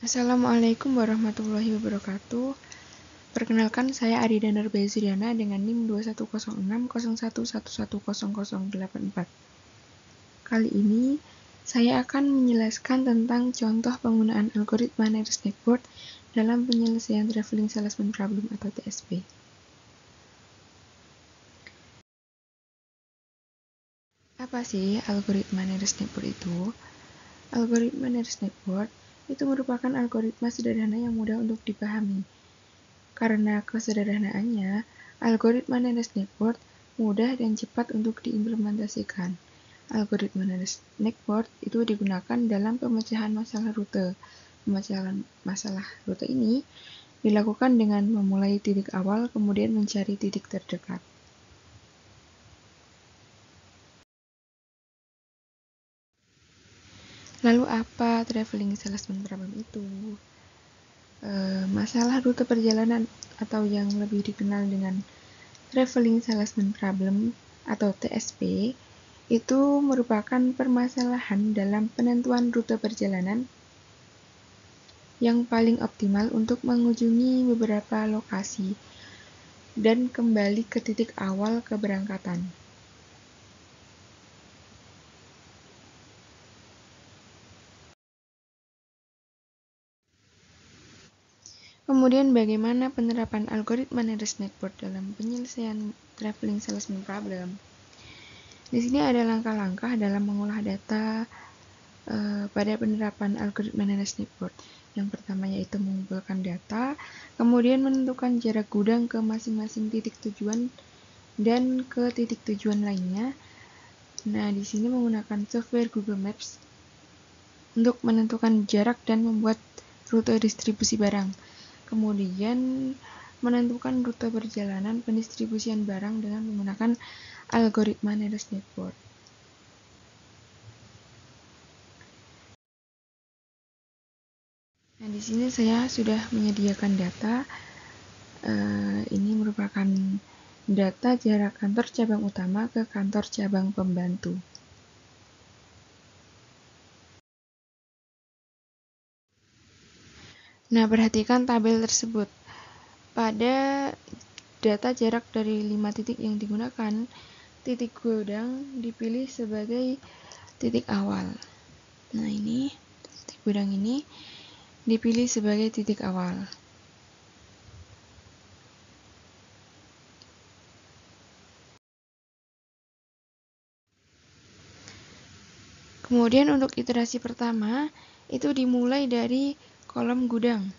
Assalamualaikum warahmatullahi wabarakatuh. Perkenalkan, saya Arida Nurbazriana dengan NIM 210601110084. Kali ini, saya akan menjelaskan tentang contoh penggunaan algoritma Nearest Network dalam penyelesaian Traveling Salesman Problem atau TSP. Apa sih algoritma Nearest Network itu? Algoritma Nearest Network itu merupakan algoritma sederhana yang mudah untuk dipahami. Karena kesederhanaannya, algoritma Nearest Network mudah dan cepat untuk diimplementasikan. Algoritma Nearest Network itu digunakan dalam pemecahan masalah rute. Pemecahan masalah rute ini dilakukan dengan memulai titik awal kemudian mencari titik terdekat. Lalu apa Traveling Salesman Problem itu? Masalah rute perjalanan atau yang lebih dikenal dengan Traveling Salesman Problem atau TSP itu merupakan permasalahan dalam penentuan rute perjalanan yang paling optimal untuk mengunjungi beberapa lokasi dan kembali ke titik awal keberangkatan. Kemudian bagaimana penerapan algoritma Nearest Network dalam penyelesaian Traveling Salesman Problem? Di sini ada langkah-langkah dalam mengolah data pada penerapan algoritma Nearest Network. Yang pertama yaitu mengumpulkan data, kemudian menentukan jarak gudang ke masing-masing titik tujuan dan ke titik tujuan lainnya. Nah, di sini menggunakan software Google Maps untuk menentukan jarak dan membuat rute distribusi barang. Kemudian menentukan rute perjalanan pendistribusian barang dengan menggunakan algoritma Nearest Network. Nah, di sini saya sudah menyediakan data. Ini merupakan data jarak kantor cabang utama ke kantor cabang pembantu. Nah, perhatikan tabel tersebut. Pada data jarak dari 5 titik yang digunakan, titik gudang dipilih sebagai titik awal. Nah, ini titik gudang ini dipilih sebagai titik awal. Kemudian untuk iterasi pertama, itu dimulai dari kolom gudang.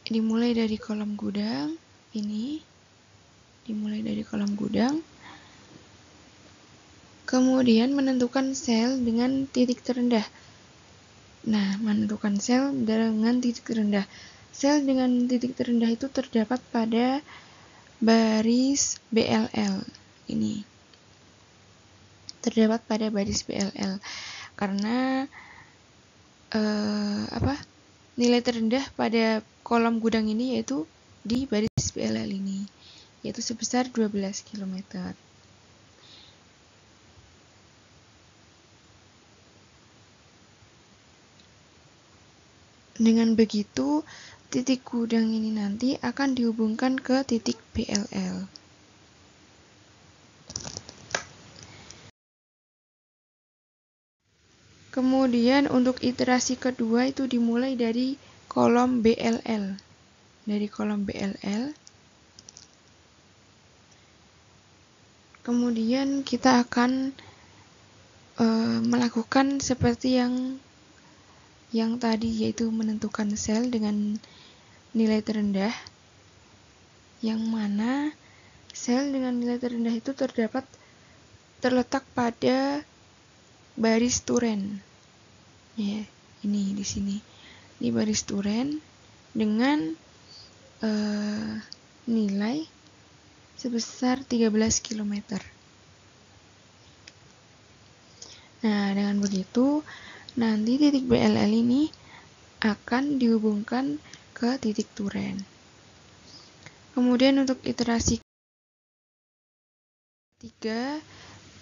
Dimulai dari kolom gudang, ini. Dimulai dari kolom gudang. Kemudian menentukan sel dengan titik terendah. Nah, menentukan sel dengan titik terendah. Sel dengan titik terendah itu terdapat pada baris BLL. Ini. Terdapat pada baris BLL. Karena nilai terendah pada kolom gudang ini yaitu di baris BLL ini, yaitu sebesar 12 km. Dengan begitu, titik gudang ini nanti akan dihubungkan ke titik BLL. Kemudian untuk iterasi kedua itu dimulai dari kolom BLL. Dari kolom BLL. Kemudian kita akan melakukan seperti yang tadi, yaitu menentukan sel dengan nilai terendah, yang mana sel dengan nilai terendah itu terletak pada baris turen. Ya, ini di sini. Di baris turen dengan nilai sebesar 13 km. Nah, dengan begitu nanti titik BLL ini akan dihubungkan ke titik turen. Kemudian untuk iterasi ketiga,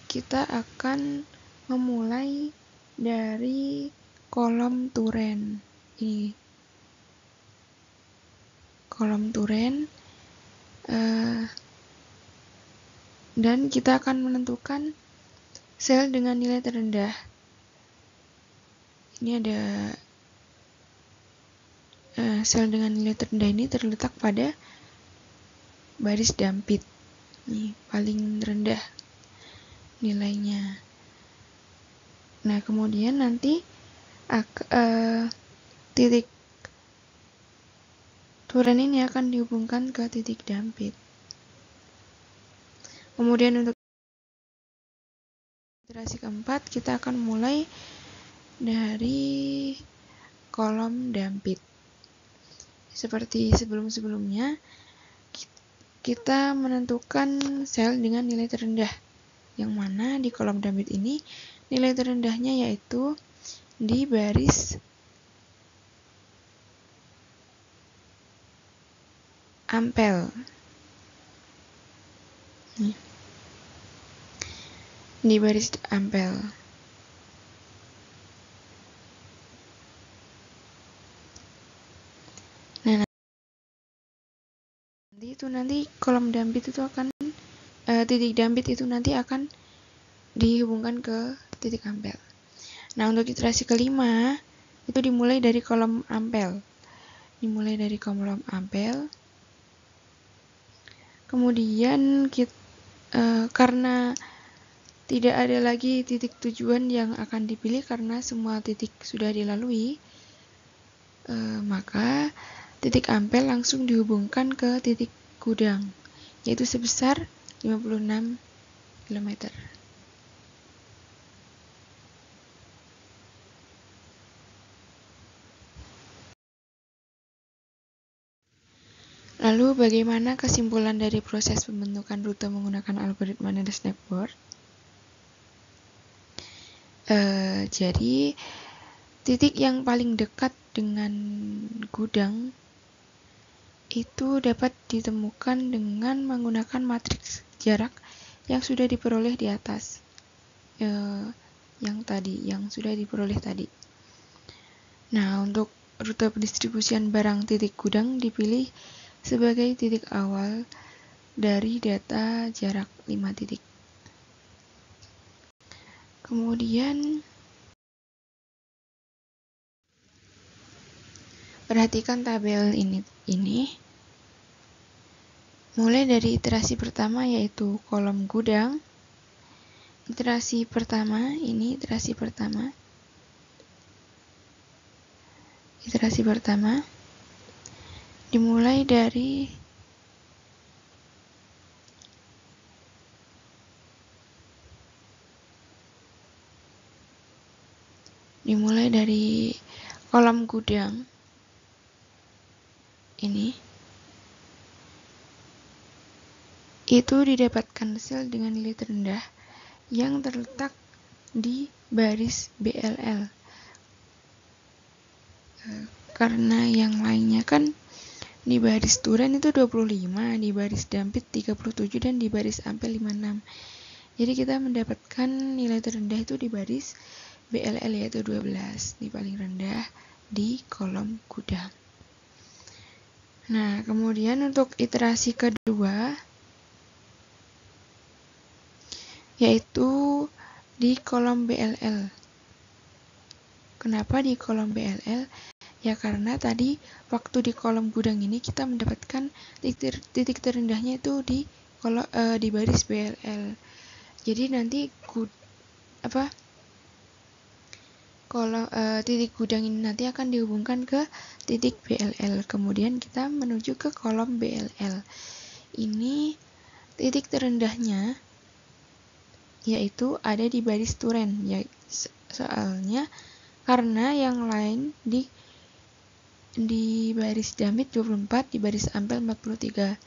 kita akan memulai dari kolom turen. ini kolom Turen, dan kita akan menentukan sel dengan nilai terendah. Ini ada sel dengan nilai terendah ini terletak pada baris dampit. Nih, paling rendah nilainya. Nah, kemudian nanti titik Turen ini akan dihubungkan ke titik dampit. Kemudian untuk iterasi keempat, kita akan mulai dari kolom dampit. Seperti sebelum-sebelumnya, kita menentukan sel dengan nilai terendah, yang mana di kolom dampit ini nilai terendahnya yaitu di baris ampel. Di baris ampel. Nah, nanti kolom dampit itu akan titik dampit itu nanti akan dihubungkan ke titik ampel. Nah, untuk iterasi kelima itu dimulai dari kolom ampel. Kemudian karena tidak ada lagi titik tujuan yang akan dipilih karena semua titik sudah dilalui, maka titik ampel langsung dihubungkan ke titik gudang, yaitu sebesar 56 km. Lalu bagaimana kesimpulan dari proses pembentukan rute menggunakan algoritma nearest neighbor? Jadi titik yang paling dekat dengan gudang itu dapat ditemukan dengan menggunakan matriks jarak yang sudah diperoleh di atas, yang sudah diperoleh tadi. Nah, untuk rute pendistribusian barang titik gudang dipilih sebagai titik awal dari data jarak 5 titik. Kemudian perhatikan tabel ini. Mulai dari iterasi pertama yaitu kolom gudang. Iterasi pertama dimulai dari kolom gudang ini. Itu didapatkan sel dengan nilai terendah yang terletak di baris BLL. Karena yang lainnya kan di baris Turen itu 25, di baris dampit 37, dan di baris ampel 56. Jadi kita mendapatkan nilai terendah itu di baris BLL yaitu 12, di paling rendah di kolom gudang. Nah, kemudian untuk iterasi kedua yaitu di kolom BLL. Kenapa di kolom BLL? Ya karena tadi waktu di kolom gudang ini kita mendapatkan titik terendahnya itu di baris BLL. Jadi nanti titik gudang ini nanti akan dihubungkan ke titik BLL. Kemudian kita menuju ke kolom BLL. Ini titik terendahnya yaitu ada di baris Turen, ya soalnya karena yang lain di baris dampit 24, di baris ampel 43.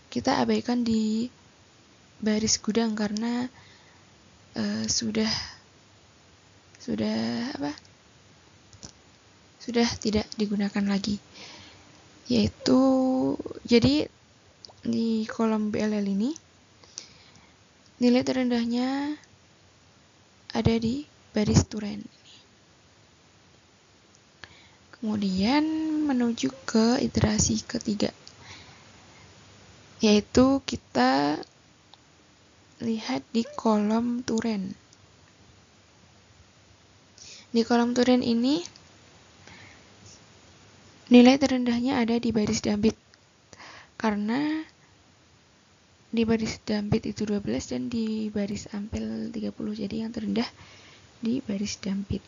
Kita abaikan di baris gudang karena sudah tidak digunakan lagi. Yaitu jadi di kolom BLL ini nilai terendahnya ada di baris Turen. Kemudian menuju ke iterasi ketiga, yaitu kita lihat di kolom Turen. Di kolom Turen ini nilai terendahnya ada di baris Dampit, karena di baris Dampit itu 12 dan di baris Ampel 30, jadi yang terendah di baris Dampit.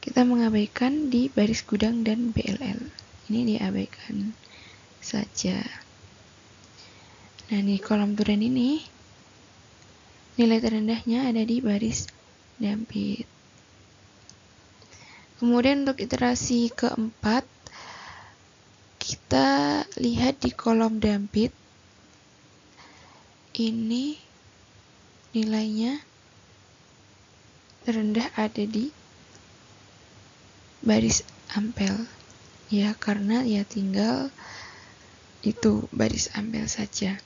Kita mengabaikan di baris Gudang dan BLL. Ini diabaikan saja. Nah, di kolom Turen ini nilai terendahnya ada di baris Dampit. Kemudian untuk iterasi keempat, kita lihat di kolom Dampit. Ini nilainya terendah ada di baris Ampel. Ya, karena ya tinggal itu baris Ampel saja.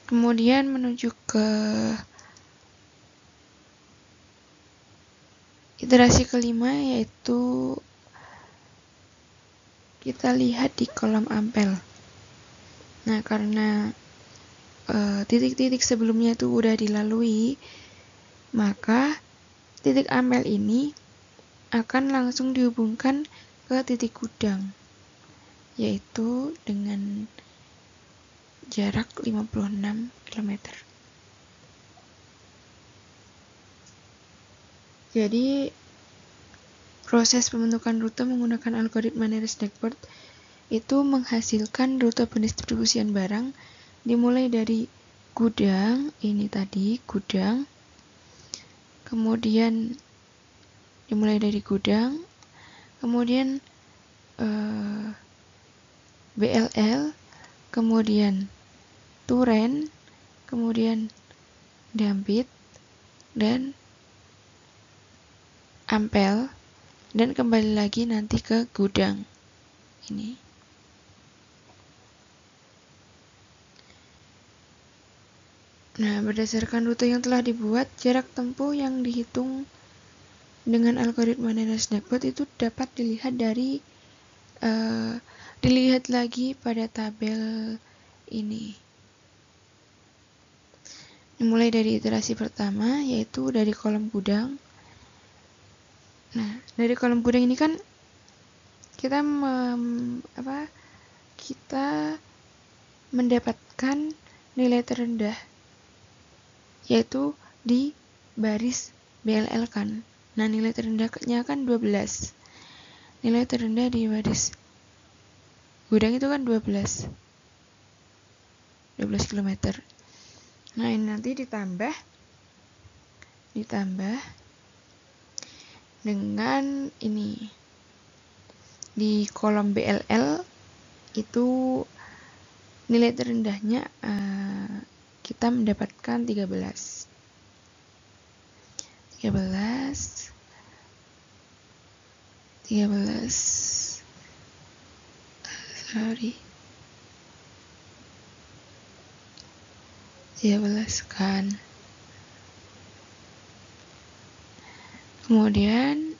Kemudian menuju ke iterasi kelima, yaitu kita lihat di kolom Ampel. Nah, karena titik-titik sebelumnya itu udah dilalui, maka titik Ampel ini akan langsung dihubungkan ke titik Gudang, yaitu dengan jarak 56 km. Jadi proses pembentukan rute menggunakan algoritma nearest network itu menghasilkan rute pendistribusian barang dimulai dari gudang, ini tadi gudang, kemudian dimulai dari gudang, kemudian BLL, kemudian Turen, kemudian Dampit, dan Ampel, dan kembali lagi nanti ke gudang ini. Nah, berdasarkan rute yang telah dibuat, jarak tempuh yang dihitung dengan algoritma nearest network itu dapat dilihat lagi pada tabel ini. Mulai dari iterasi pertama, yaitu dari kolom gudang. Nah, dari kolom gudang ini kan kita mendapatkan nilai terendah, yaitu di baris BLL kan. Nah, nilai terendahnya kan 12. Nilai terendah di baris gudang itu kan 12 km. Nah, ini nanti ditambah dengan ini. Di kolom BLL itu nilai terendahnya kita mendapatkan 13. Kan. Kemudian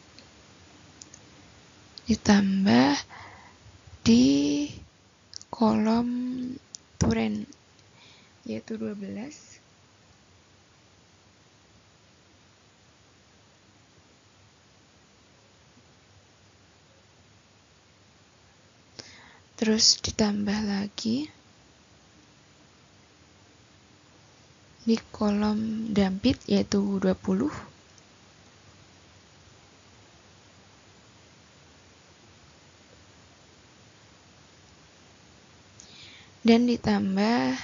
ditambah di kolom Turen, yaitu 12. Terus ditambah lagi di kolom Dampit, yaitu 20. Dan ditambah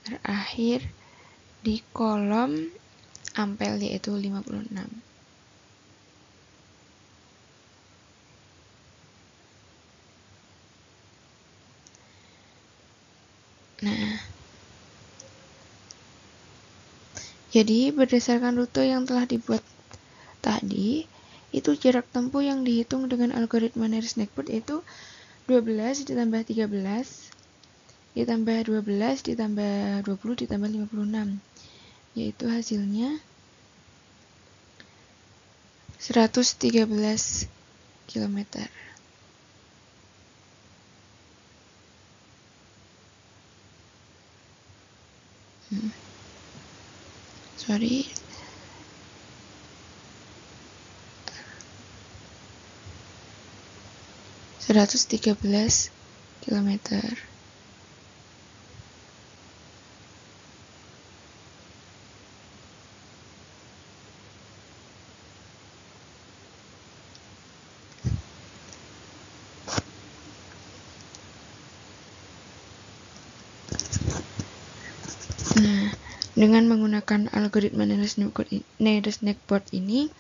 terakhir di kolom Ampel, yaitu 56. Nah, jadi berdasarkan rute yang telah dibuat tadi, itu jarak tempuh yang dihitung dengan algoritma nearest network itu 12 ditambah 13 ditambah 12 ditambah 20 ditambah 56, yaitu hasilnya 113 kilometer. Sorry. (113 kilometer). Nah, dengan menggunakan algoritma Nares-Snackpot ini,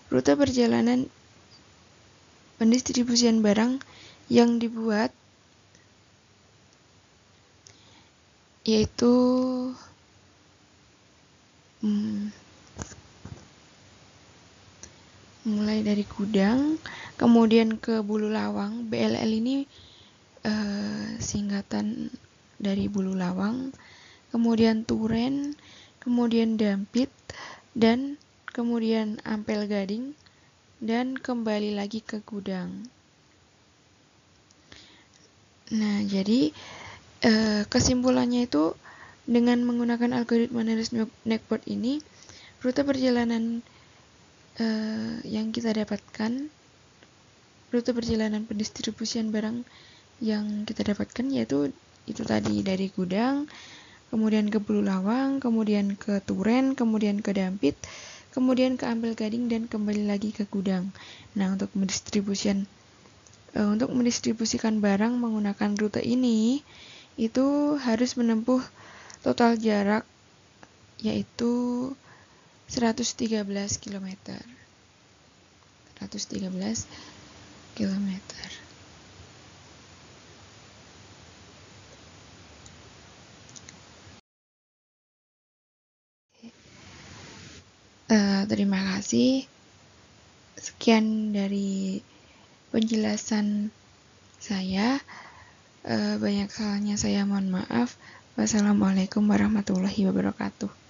rute perjalanan pendistribusian barang yang dibuat yaitu mulai dari gudang, kemudian ke Bululawang. BLL ini singkatan dari Bululawang, kemudian Turen, kemudian Dampit, dan kemudian Ampel Gading, dan kembali lagi ke gudang. Nah, jadi kesimpulannya itu dengan menggunakan algoritma Nares-Snackpot ini, rute perjalanan yang kita dapatkan, rute perjalanan pendistribusian barang yang kita dapatkan yaitu itu tadi dari gudang, kemudian ke Bululawang, kemudian ke Turen, kemudian ke Dampit, kemudian ke Ampel Gading, dan kembali lagi ke gudang. Nah, untuk mendistribusikan barang menggunakan rute ini itu harus menempuh total jarak yaitu 113 km. 113 km. Terima kasih. Sekian dari penjelasan saya. Banyak salahnya saya mohon maaf. Wassalamualaikum warahmatullahi wabarakatuh.